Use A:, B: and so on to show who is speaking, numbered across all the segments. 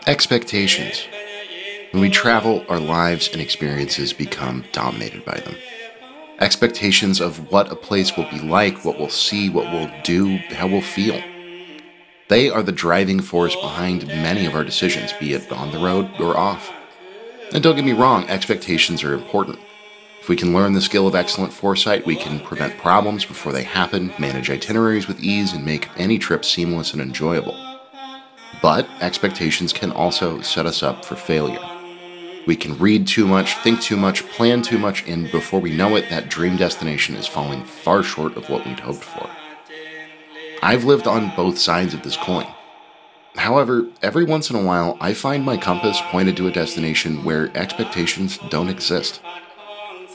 A: Expectations. When we travel, our lives and experiences become dominated by them. Expectations of what a place will be like, what we'll see, what we'll do, how we'll feel. They are the driving force behind many of our decisions, be it on the road or off. And don't get me wrong, expectations are important. If we can learn the skill of excellent foresight, we can prevent problems before they happen, manage itineraries with ease, and make any trip seamless and enjoyable. But expectations can also set us up for failure. We can read too much, think too much, plan too much, and before we know it, that dream destination is falling far short of what we'd hoped for. I've lived on both sides of this coin. However, every once in a while, I find my compass pointed to a destination where expectations don't exist.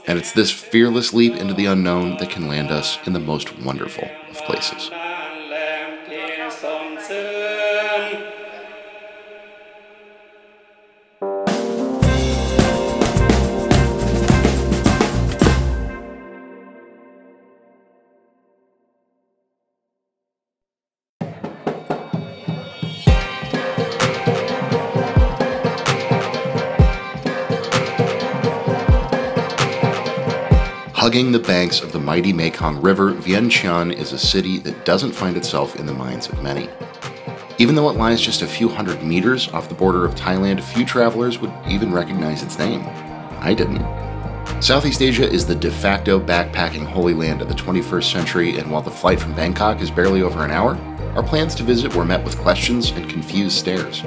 A: And it's this fearless leap into the unknown that can land us in the most wonderful of places. Hugging the banks of the mighty Mekong River, Vientiane is a city that doesn't find itself in the minds of many. Even though it lies just a few hundred meters off the border of Thailand, few travelers would even recognize its name. I didn't. Southeast Asia is the de facto backpacking holy land of the 21st century, and while the flight from Bangkok is barely over an hour, our plans to visit were met with questions and confused stares.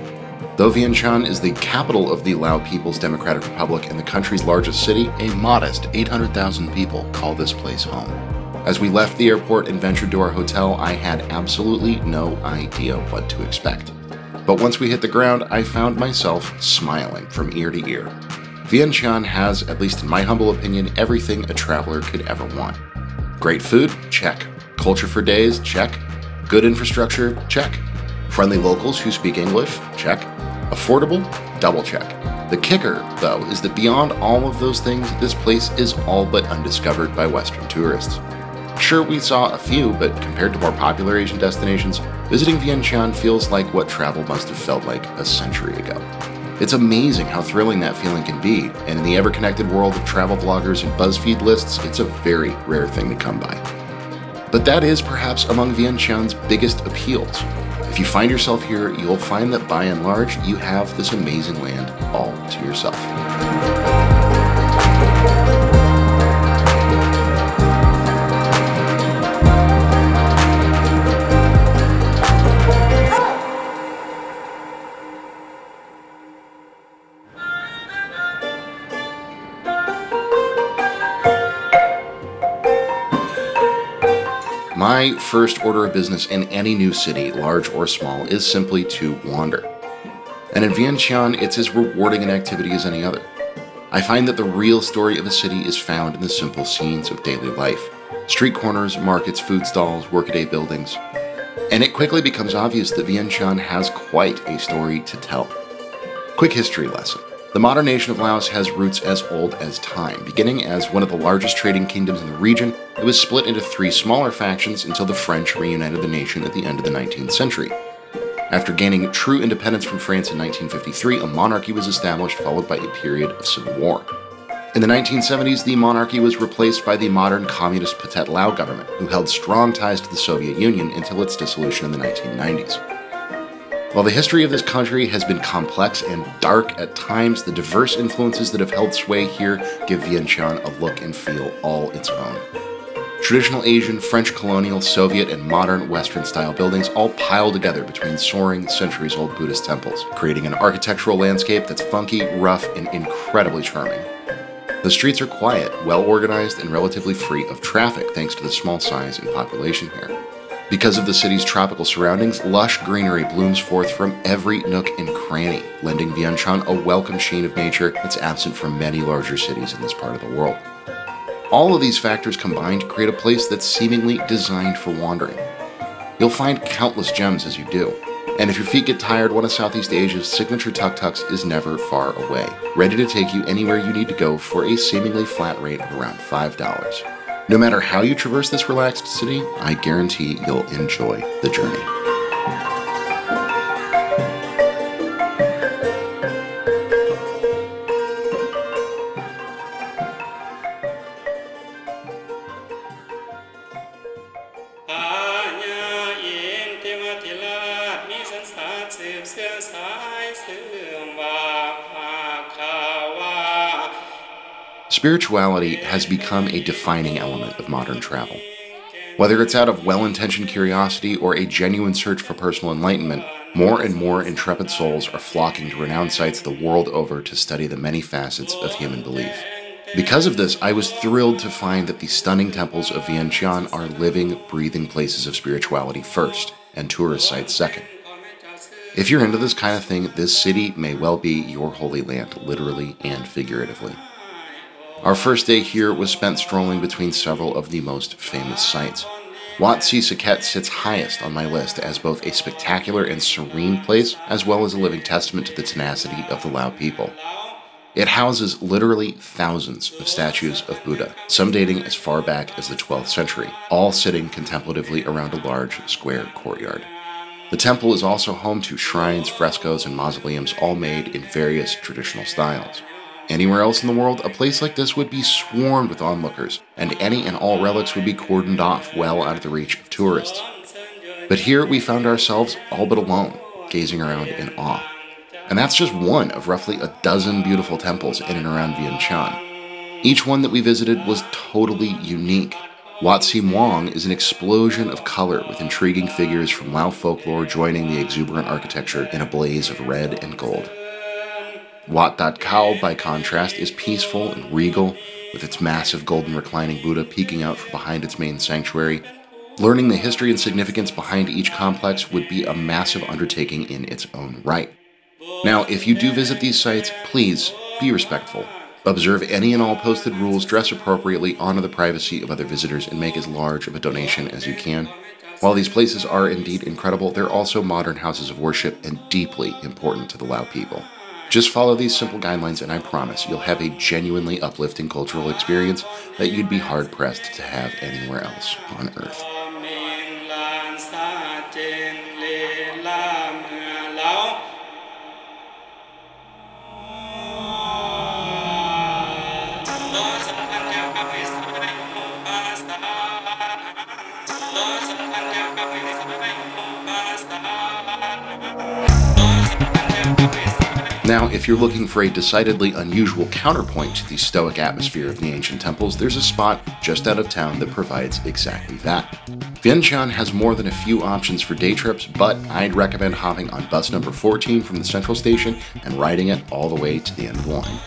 A: Though Vientiane is the capital of the Lao People's Democratic Republic and the country's largest city, a modest 800,000 people call this place home. As we left the airport and ventured to our hotel, I had absolutely no idea what to expect. But once we hit the ground, I found myself smiling from ear to ear. Vientiane has, at least in my humble opinion, everything a traveler could ever want. Great food? Check. Culture for days? Check. Good infrastructure? Check. Friendly locals who speak English? Check. Affordable? Double check. The kicker, though, is that beyond all of those things, this place is all but undiscovered by Western tourists. Sure, we saw a few, but compared to more popular Asian destinations, visiting Vientiane feels like what travel must have felt like a century ago. It's amazing how thrilling that feeling can be, and in the ever-connected world of travel vloggers and BuzzFeed lists, it's a very rare thing to come by. But that is perhaps among Vientiane's biggest appeals. If you find yourself here, you'll find that by and large, you have this amazing land all to yourself. My first order of business in any new city, large or small, is simply to wander. And in Vientiane, it's as rewarding an activity as any other. I find that the real story of a city is found in the simple scenes of daily life. Street corners, markets, food stalls, workaday buildings. And it quickly becomes obvious that Vientiane has quite a story to tell. Quick history lesson. The modern nation of Laos has roots as old as time. Beginning as one of the largest trading kingdoms in the region, it was split into three smaller factions until the French reunited the nation at the end of the 19th century. After gaining true independence from France in 1953, a monarchy was established, followed by a period of civil war. In the 1970s, the monarchy was replaced by the modern communist Pathet Lao government, who held strong ties to the Soviet Union until its dissolution in the 1990s. While the history of this country has been complex and dark at times, the diverse influences that have held sway here give Vientiane a look and feel all its own. Traditional Asian, French colonial, Soviet, and modern Western-style buildings all pile together between soaring, centuries-old Buddhist temples, creating an architectural landscape that's funky, rough, and incredibly charming. The streets are quiet, well-organized, and relatively free of traffic thanks to the small size and population here. Because of the city's tropical surroundings, lush greenery blooms forth from every nook and cranny, lending Vientiane a welcome sheen of nature that's absent from many larger cities in this part of the world. All of these factors combined create a place that's seemingly designed for wandering. You'll find countless gems as you do, And if your feet get tired, one of Southeast Asia's signature tuk-tuks is never far away, ready to take you anywhere you need to go for a seemingly flat rate of around $5. No matter how you traverse this relaxed city, I guarantee you'll enjoy the journey. Spirituality has become a defining element of modern travel. Whether it's out of well-intentioned curiosity or a genuine search for personal enlightenment, more and more intrepid souls are flocking to renowned sites the world over to study the many facets of human belief. Because of this, I was thrilled to find that the stunning temples of Vientiane are living, breathing places of spirituality first, and tourist sites second. If you're into this kind of thing, this city may well be your holy land, literally and figuratively. Our first day here was spent strolling between several of the most famous sites. Wat Si Saket sits highest on my list as both a spectacular and serene place, as well as a living testament to the tenacity of the Lao people. It houses literally thousands of statues of Buddha, some dating as far back as the 12th century, all sitting contemplatively around a large square courtyard. The temple is also home to shrines, frescoes, and mausoleums, all made in various traditional styles. Anywhere else in the world, a place like this would be swarmed with onlookers, and any and all relics would be cordoned off well out of the reach of tourists. But here we found ourselves all but alone, gazing around in awe. And that's just one of roughly a dozen beautiful temples in and around Vientiane. Each one that we visited was totally unique. Wat Si Muang is an explosion of color with intriguing figures from Lao folklore joining the exuberant architecture in a blaze of red and gold. Wat That Khao, by contrast, is peaceful and regal, with its massive golden reclining Buddha peeking out from behind its main sanctuary. Learning the history and significance behind each complex would be a massive undertaking in its own right. Now, if you do visit these sites, please be respectful. Observe any and all posted rules, dress appropriately, honor the privacy of other visitors, and make as large of a donation as you can. While these places are indeed incredible, they're also modern houses of worship and deeply important to the Lao people. Just follow these simple guidelines and I promise you'll have a genuinely uplifting cultural experience that you'd be hard-pressed to have anywhere else on Earth. Now, if you're looking for a decidedly unusual counterpoint to the stoic atmosphere of the ancient temples, there's a spot just out of town that provides exactly that. Vientiane has more than a few options for day trips, but I'd recommend hopping on bus number 14 from the central station and riding it all the way to the end of the line.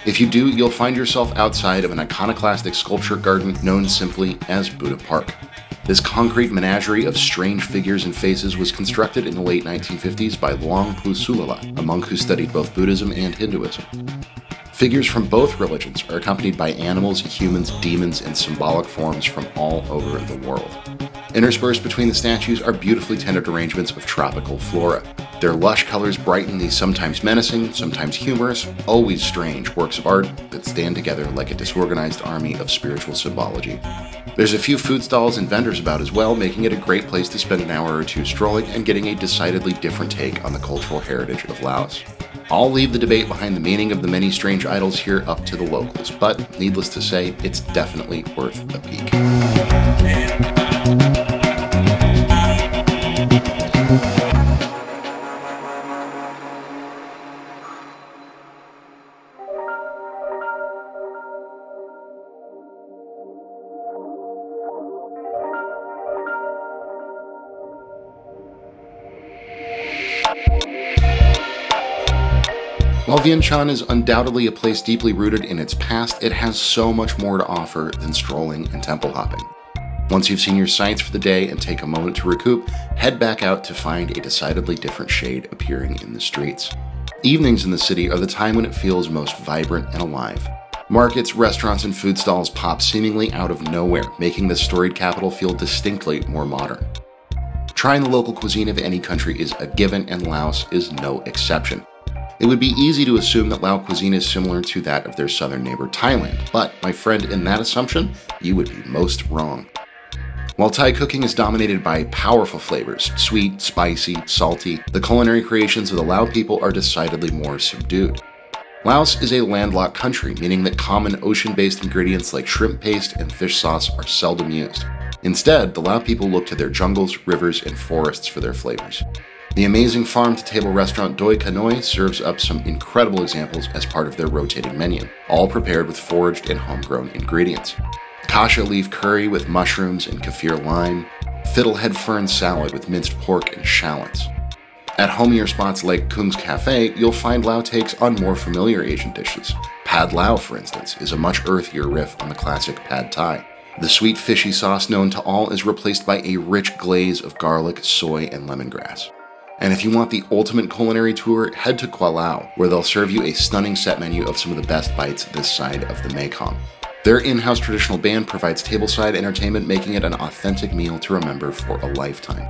A: If you do, you'll find yourself outside of an iconoclastic sculpture garden known simply as Buddha Park. This concrete menagerie of strange figures and faces was constructed in the late 1950s by Luang Pu Sulala, a monk who studied both Buddhism and Hinduism. Figures from both religions are accompanied by animals, humans, demons, and symbolic forms from all over the world. Interspersed between the statues are beautifully tended arrangements of tropical flora. Their lush colors brighten these sometimes menacing, sometimes humorous, always strange works of art that stand together like a disorganized army of spiritual symbology. There's a few food stalls and vendors about as well, making it a great place to spend an hour or two strolling and getting a decidedly different take on the cultural heritage of Laos. I'll leave the debate behind the meaning of the many strange idols here up to the locals, but needless to say, it's definitely worth a peek. While Vientiane is undoubtedly a place deeply rooted in its past, it has so much more to offer than strolling and temple hopping. Once you've seen your sights for the day and take a moment to recoup, head back out to find a decidedly different shade appearing in the streets. Evenings in the city are the time when it feels most vibrant and alive. Markets, restaurants, and food stalls pop seemingly out of nowhere, making this storied capital feel distinctly more modern. Trying the local cuisine of any country is a given, and Laos is no exception. It would be easy to assume that Lao cuisine is similar to that of their southern neighbor Thailand, but my friend, in that assumption, you would be most wrong. While Thai cooking is dominated by powerful flavors, sweet, spicy, salty, the culinary creations of the Lao people are decidedly more subdued. Laos is a landlocked country, meaning that common ocean-based ingredients like shrimp paste and fish sauce are seldom used. Instead, the Lao people look to their jungles, rivers, and forests for their flavors. The amazing farm-to-table restaurant Doi Kanoi serves up some incredible examples as part of their rotating menu, all prepared with foraged and homegrown ingredients. Kasha leaf curry with mushrooms and kaffir lime, fiddlehead fern salad with minced pork and shallots. At homier spots like Kung's Cafe, you'll find Lao takes on more familiar Asian dishes. Pad Lao, for instance, is a much earthier riff on the classic Pad Thai. The sweet fishy sauce known to all is replaced by a rich glaze of garlic, soy, and lemongrass. And if you want the ultimate culinary tour, head to Kuala Lao, where they'll serve you a stunning set menu of some of the best bites this side of the Mekong. Their in-house traditional band provides tableside entertainment, making it an authentic meal to remember for a lifetime.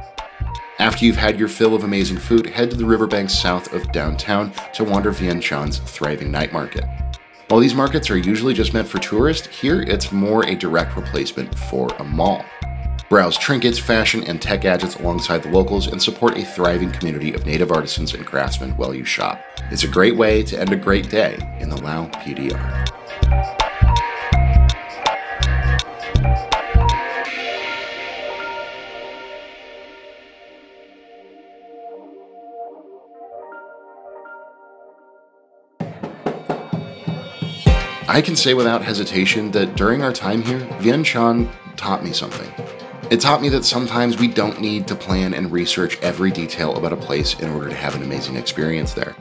A: After you've had your fill of amazing food, head to the riverbanks south of downtown to wander Vientiane's thriving night market. While these markets are usually just meant for tourists, here it's more a direct replacement for a mall. Browse trinkets, fashion, and tech gadgets alongside the locals and support a thriving community of native artisans and craftsmen while you shop. It's a great way to end a great day in the Lao PDR. I can say without hesitation that during our time here, Vientiane taught me something. It taught me that sometimes we don't need to plan and research every detail about a place in order to have an amazing experience there.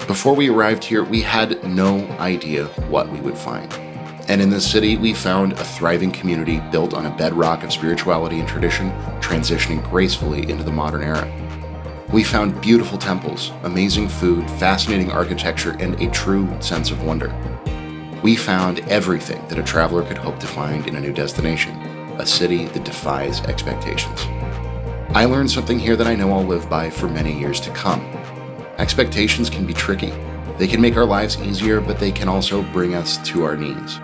A: Before we arrived here, we had no idea what we would find. And in this city, we found a thriving community built on a bedrock of spirituality and tradition, transitioning gracefully into the modern era. We found beautiful temples, amazing food, fascinating architecture, and a true sense of wonder. We found everything that a traveler could hope to find in a new destination, a city that defies expectations. I learned something here that I know I'll live by for many years to come. Expectations can be tricky. They can make our lives easier, but they can also bring us to our knees.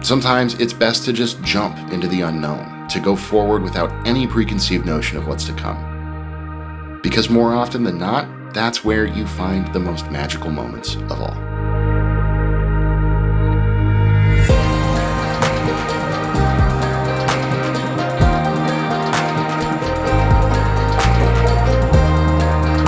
A: Sometimes it's best to just jump into the unknown, to go forward without any preconceived notion of what's to come. Because more often than not, that's where you find the most magical moments of all.